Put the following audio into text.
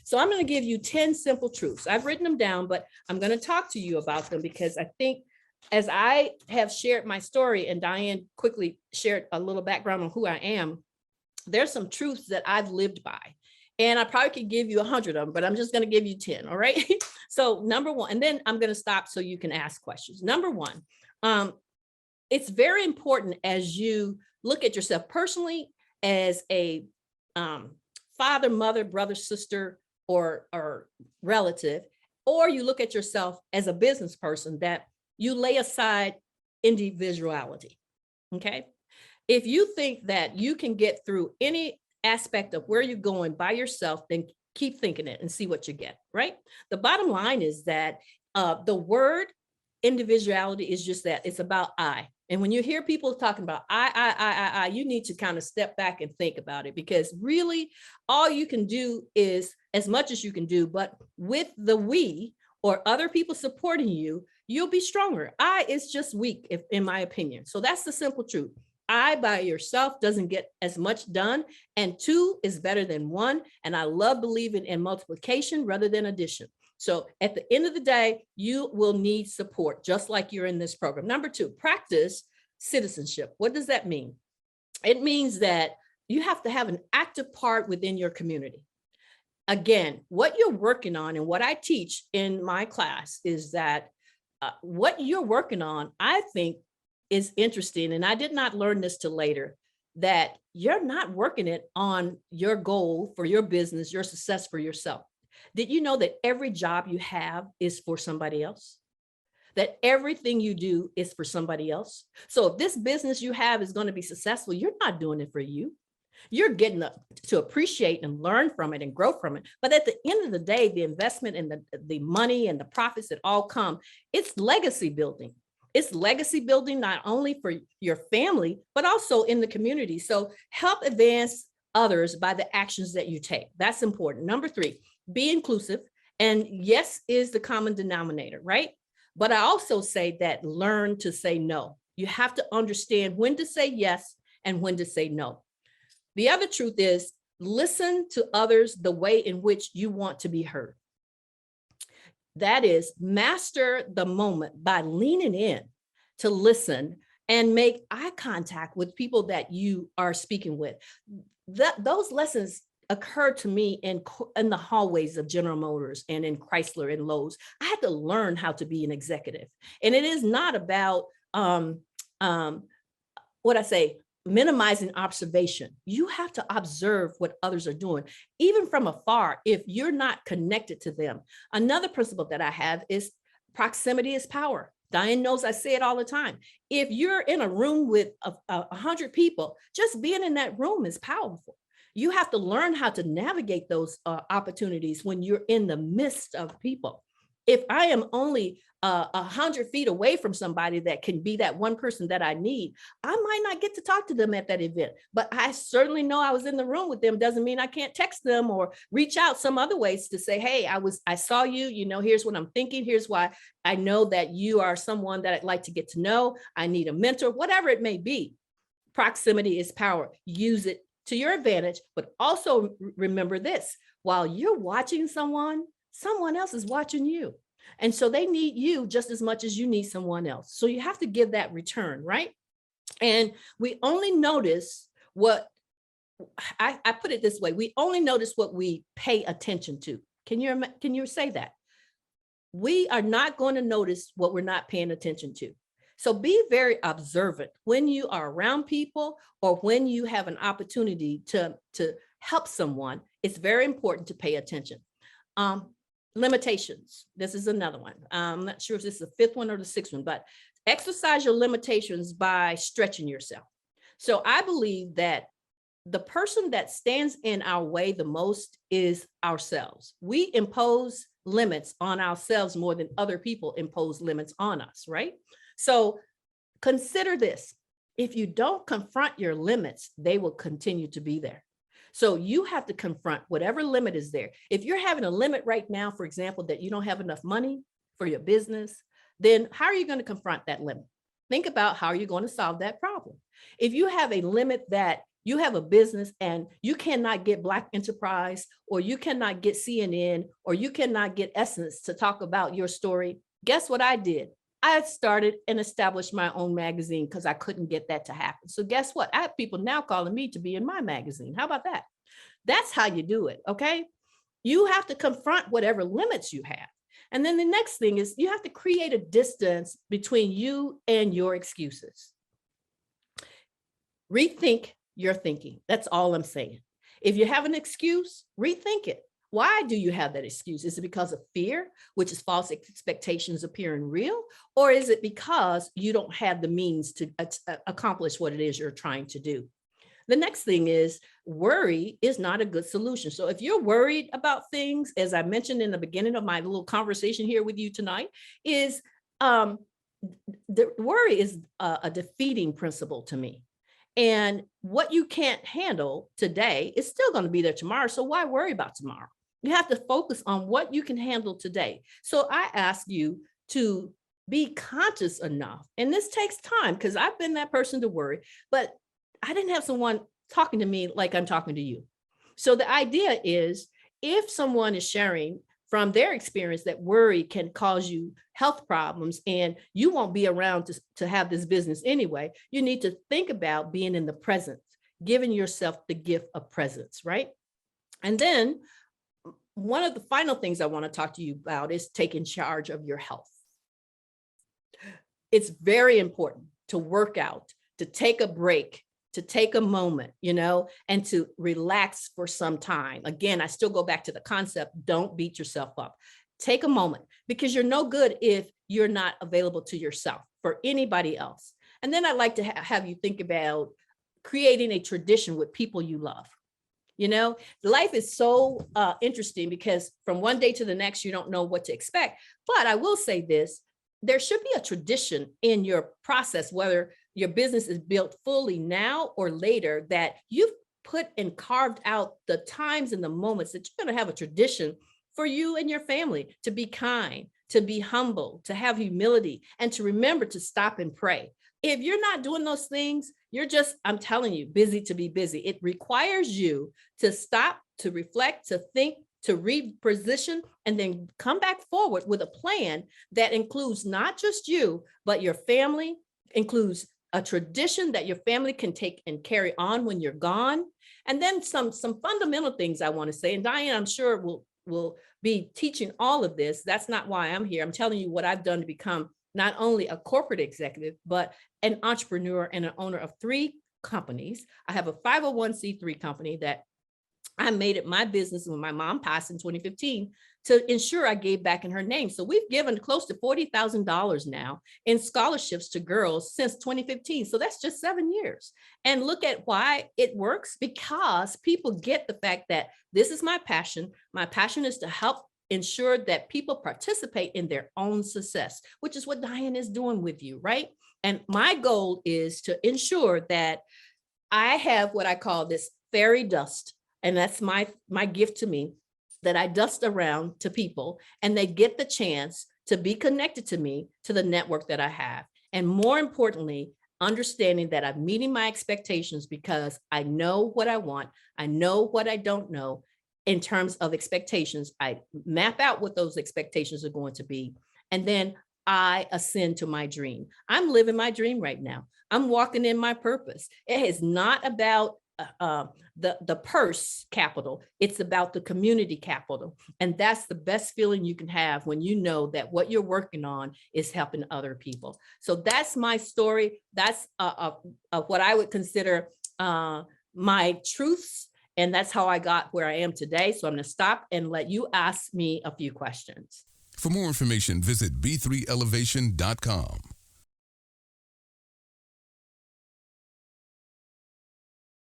So I'm going to give you 10 simple truths. I've written them down, but I'm going to talk to you about them because I think as I have shared my story and Diane quickly shared a little background on who I am, there's some truths that I've lived by. And I probably could give you 100 of them, but I'm just going to give you 10. All right. So number one, and then I'm going to stop so you can ask questions. Number one, it's very important as you look at yourself personally as a father, mother, brother, sister, or relative, or you look at yourself as a business person, that you lay aside individuality. Okay. If you think that you can get through any aspect of where you're going by yourself, then keep thinking it and see what you get, right? The bottom line is that the word individuality is just that. It's about I. And when you hear people talking about I, you need to kind of step back and think about it, because really all you can do is as much as you can do, but with the we or other people supporting you, you'll be stronger. I is just weak, in my opinion. So that's the simple truth. I by yourself doesn't get as much done, and two is better than one. And I love believing in multiplication rather than addition. So at the end of the day, you will need support, just like you're in this program. Number two, practice citizenship. What does that mean? It means that you have to have an active part within your community. Again, what you're working on and what I teach in my class is that what you're working on, I think, is interesting. And I did not learn this till later, that you're not working it on your goal for your business, your success for yourself. Did you know that every job you have is for somebody else? That everything you do is for somebody else? So if this business you have is going to be successful, you're not doing it for you. You're getting to appreciate and learn from it and grow from it. But at the end of the day, the investment and the money and the profits that all come, it's legacy building. It's legacy building, not only for your family, but also in the community. So help advance others by the actions that you take. That's important. Number three, be inclusive. And yes is the common denominator, right? But I also say that learn to say no. You have to understand when to say yes and when to say no. The other truth is listen to others the way in which you want to be heard. That is, master the moment by leaning in to listen and make eye contact with people that you are speaking with. Those lessons occurred to me in the hallways of General Motors and in Chrysler and Lowe's. I had to learn how to be an executive. And it is not about minimizing observation. You have to observe what others are doing, even from afar, if you're not connected to them. Another principle that I have is proximity is power. Diane knows I say it all the time. If you're in a room with 100 people, just being in that room is powerful. You have to learn how to navigate those opportunities when you're in the midst of people. If I am only 100 feet away from somebody that can be that one person that I need, I might not get to talk to them at that event, but I certainly know I was in the room with them. Doesn't mean I can't text them or reach out some other ways to say, hey, I saw you, here's what I'm thinking. Here's why I know that you are someone that I'd like to get to know. I need a mentor, whatever it may be. Proximity is power. Use it to your advantage, but also remember this: while you're watching someone else is watching you. And so they need you just as much as you need someone else. So you have to give that return, right? And we only notice what, I put it this way, we only notice what we pay attention to. Can you say that? We are not going to notice what we're not paying attention to. So be very observant when you are around people or when you have an opportunity to help someone. It's very important to pay attention. Limitations. This is another one. I'm not sure if this is the fifth one or the sixth one, but exercise your limitations by stretching yourself. So I believe that the person that stands in our way the most is ourselves. We impose limits on ourselves more than other people impose limits on us, right? So consider this: if you don't confront your limits, they will continue to be there. So you have to confront whatever limit is there. If you're having a limit right now, for example, that you don't have enough money for your business, then how are you going to confront that limit? Think about how you're going to solve that problem. If you have a limit that you have a business and you cannot get Black Enterprise, or you cannot get CNN, or you cannot get Essence to talk about your story, guess what I did? I started and established my own magazine because I couldn't get that to happen. So guess what? I have people now calling me to be in my magazine. How about that? That's how you do it, okay? You have to confront whatever limits you have. And then the next thing is you have to create a distance between you and your excuses. Rethink your thinking. That's all I'm saying. If you have an excuse, rethink it. Why do you have that excuse? Is it because of fear, which is false expectations appearing real? Or is it because you don't have the means to accomplish what it is you're trying to do? The next thing is worry is not a good solution. So if you're worried about things, as I mentioned in the beginning of my little conversation here with you tonight, is the worry is a defeating principle to me. And what you can't handle today is still going to be there tomorrow. So why worry about tomorrow? You have to focus on what you can handle today. So I ask you to be conscious enough. And this takes time because I've been that person to worry, but I didn't have someone talking to me like I'm talking to you. So the idea is if someone is sharing from their experience that worry can cause you health problems and you won't be around to have this business anyway, you need to think about being in the present, giving yourself the gift of presence, right? And then one of the final things I want to talk to you about is taking charge of your health. It's very important to work out, to take a break, to take a moment, and to relax for some time. Again, I still go back to the concept, don't beat yourself up. Take a moment because you're no good if you're not available to yourself for anybody else. And then I'd like to have you think about creating a tradition with people you love. Life is so interesting because from one day to the next, you don't know what to expect. But I will say this, there should be a tradition in your process, whether your business is built fully now or later, that you've put and carved out the times and the moments that you're going to have a tradition for you and your family to be kind, to be humble, to have humility, and to remember to stop and pray. If you're not doing those things, you're just, I'm telling you, busy to be busy. It requires you to stop, to reflect, to think, to reposition, and then come back forward with a plan that includes not just you, but your family, includes a tradition that your family can take and carry on when you're gone. And then some fundamental things I want to say, and Diane, I'm sure will be teaching all of this. That's not why I'm here. I'm telling you what I've done to become not only a corporate executive, but an entrepreneur and an owner of 3 companies. I have a 501c3 company that I made it my business when my mom passed in 2015 to ensure I gave back in her name. So we've given close to $40,000 now in scholarships to girls since 2015. So that's just 7 years. And look at why it works, because people get the fact that this is my passion. My passion is to help ensure that people participate in their own success, which is what Diane is doing with you, right? And my goal is to ensure that I have what I call this fairy dust. And that's my gift to me, that I dust around to people and they get the chance to be connected to me, to the network that I have. And more importantly, understanding that I'm meeting my expectations because I know what I want. I know what I don't know in terms of expectations. I map out what those expectations are going to be. And then I ascend to my dream. I'm living my dream right now. I'm walking in my purpose. It is not about the purse capital. It's about the community capital. And that's the best feeling you can have when you know that what you're working on is helping other people. So that's my story. That's what I would consider my truths. And that's how I got where I am today. So I'm going to stop and let you ask me a few questions. For more information, visit b3elevation.com.